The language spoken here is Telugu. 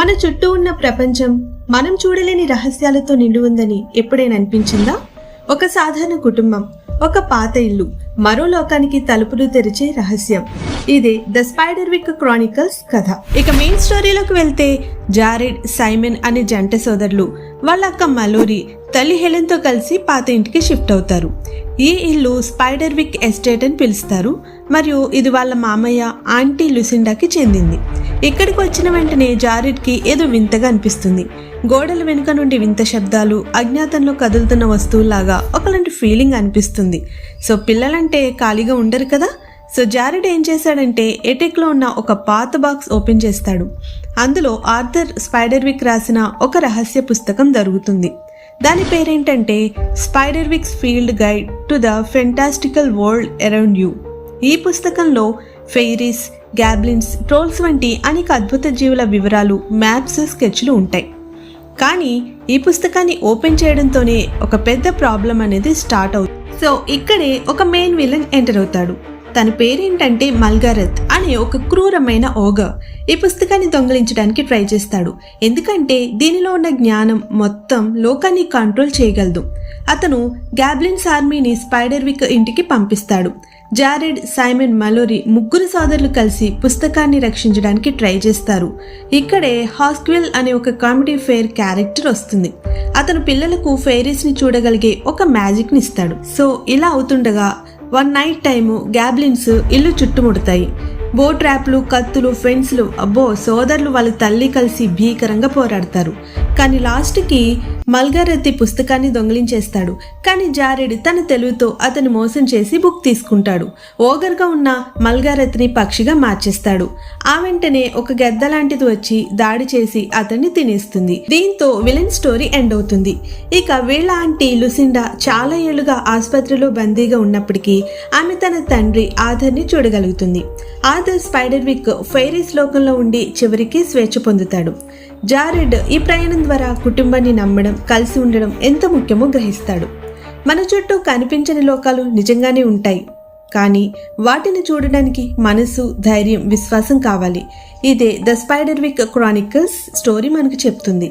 మన చుట్టూ ఉన్న ప్రపంచం మనం చూడలేని రహస్యాలతో నిండి ఉందని ఎప్పుడైనా అనిపించిందా? ఒక సాధారణ కుటుంబం, ఒక పాత ఇల్లు, మరో లోకానికి తలుపులు తెరిచే రహస్యం. ఇదే ద స్పైడర్విక్ క్రానికల్స్ కథ. ఇక మెయిన్ స్టోరీలోకి వెళ్తే, జారెడ్, సైమన్ అనే జంట సోదరులు వాళ్ళ అక్క మలోరీ తల్లి హెలెన్తో కలిసి పాత ఇంటికి షిఫ్ట్ అవుతారు. ఈ ఇల్లు స్పైడర్విక్ ఎస్టేట్ అని పిలుస్తారు మరియు ఇది వాళ్ళ మామయ్య ఆంటీ లుసిండాకి చెందింది. ఇక్కడికి వచ్చిన వెంటనే జారెడ్కి ఏదో వింతగా అనిపిస్తుంది. గోడల వెనుక నుండి వింత శబ్దాలు, అజ్ఞాతంలో కదులుతున్న వస్తువులాగా ఒకలాంటి ఫీలింగ్ అనిపిస్తుంది. సో పిల్లలంటే ఖాళీగా ఉండరు కదా. సో జారెడ్ ఏం చేశాడంటే ఎటెక్లో ఉన్న ఒక పాత బాక్స్ ఓపెన్ చేస్తాడు. అందులో ఆర్థర్ స్పైడర్విక్ రాసిన ఒక రహస్య పుస్తకం దొరుకుతుంది. దాని పేరేంటంటే Spiderwick's field guide to the fantastical world around you. ఈ పుస్తకంలో ఫెయిరీస్, గ్యాబ్లిన్స్, ట్రోల్స్ వంటి అనేక అద్భుత జీవుల వివరాలు, మ్యాప్స్, స్కెచ్లు ఉంటాయి. కానీ ఈ పుస్తకాన్ని ఓపెన్ చేయడంతోనే ఒక పెద్ద ప్రాబ్లం అనేది స్టార్ట్ అవుతుంది. సో ఇక్కడే ఒక మెయిన్ విలన్ ఎంటర్ అవుతాడు. తన పేరేంటంటే మల్గారెత్ అనే ఒక క్రూరమైన ఓగర్. ఈ పుస్తకాన్ని దొంగిలించడానికి ట్రై చేస్తాడు, ఎందుకంటే దీనిలో ఉన్న జ్ఞానం మొత్తం లోకాన్ని కంట్రోల్ చేయగలదు. అతను గ్యాబ్లిన్స్ ఆర్మీని స్పైడర్విక్ ఇంటికి పంపిస్తాడు. జారెడ్, సైమన్, మలోరీ ముగ్గురు సోదరులు కలిసి పుస్తకాన్ని రక్షించడానికి ట్రై చేస్తారు. ఇక్కడే హాస్క్వెల్ అనే ఒక కామెడీ ఫెయిర్ క్యారెక్టర్ వస్తుంది. అతను పిల్లలకు ఫెయిరీస్ని చూడగలిగే ఒక మ్యాజిక్ని ఇస్తాడు. సో ఇలా అవుతుండగా వన్ నైట్ టైము గ్యాబ్లిన్స్ ఇల్లు చుట్టుముడతాయి. బో ట్రాప్లు, కత్తులు, ఫెన్స్లు, అబ్బో సోదరులు వాళ్ళ తల్లి కలిసి భీకరంగా పోరాడతారు. కానీ లాస్ట్కి మల్గారెత్ పుస్తకాన్ని దొంగిలించేస్తాడు. కానీ జారెడ్ తన తెలివితో అతని మోసం చేసి బుక్ తీసుకుంటాడు. ఓగర్గా ఉన్న మల్గారెత్ని పక్షిగా మార్చేస్తాడు. ఆ వెంటనే ఒక గెద్ద లాంటిది వచ్చి దాడి చేసి అతన్ని తినేస్తుంది. దీంతో విలన్ స్టోరీ ఎండ్ అవుతుంది. ఇక వీళ్ళ ఆంటీ లుసిండా చాలా ఏళ్లుగా ఆసుపత్రిలో బందీగా ఉన్నప్పటికీ ఆమె తన తండ్రి ఆథర్ని చూడగలుగుతుంది. ఆథర్ స్పైడర్విక్ ఫెయిరీస్ లోకంలో ఉండి చివరికి స్వేచ్ఛ పొందుతాడు. జారెడ్ ఈ ప్రయాణం ద్వారా కుటుంబాన్ని నమ్మడం, కలిసి ఉండడం ఎంత ముఖ్యమో గ్రహిస్తాడు. మన చుట్టూ కనిపించని లోకాలు నిజంగానే ఉంటాయి, కానీ వాటిని చూడడానికి మనసు, ధైర్యం, విశ్వాసం కావాలి. ఇదే ద స్పైడర్విక్ క్రానికల్స్ స్టోరీ మనకు చెప్తుంది.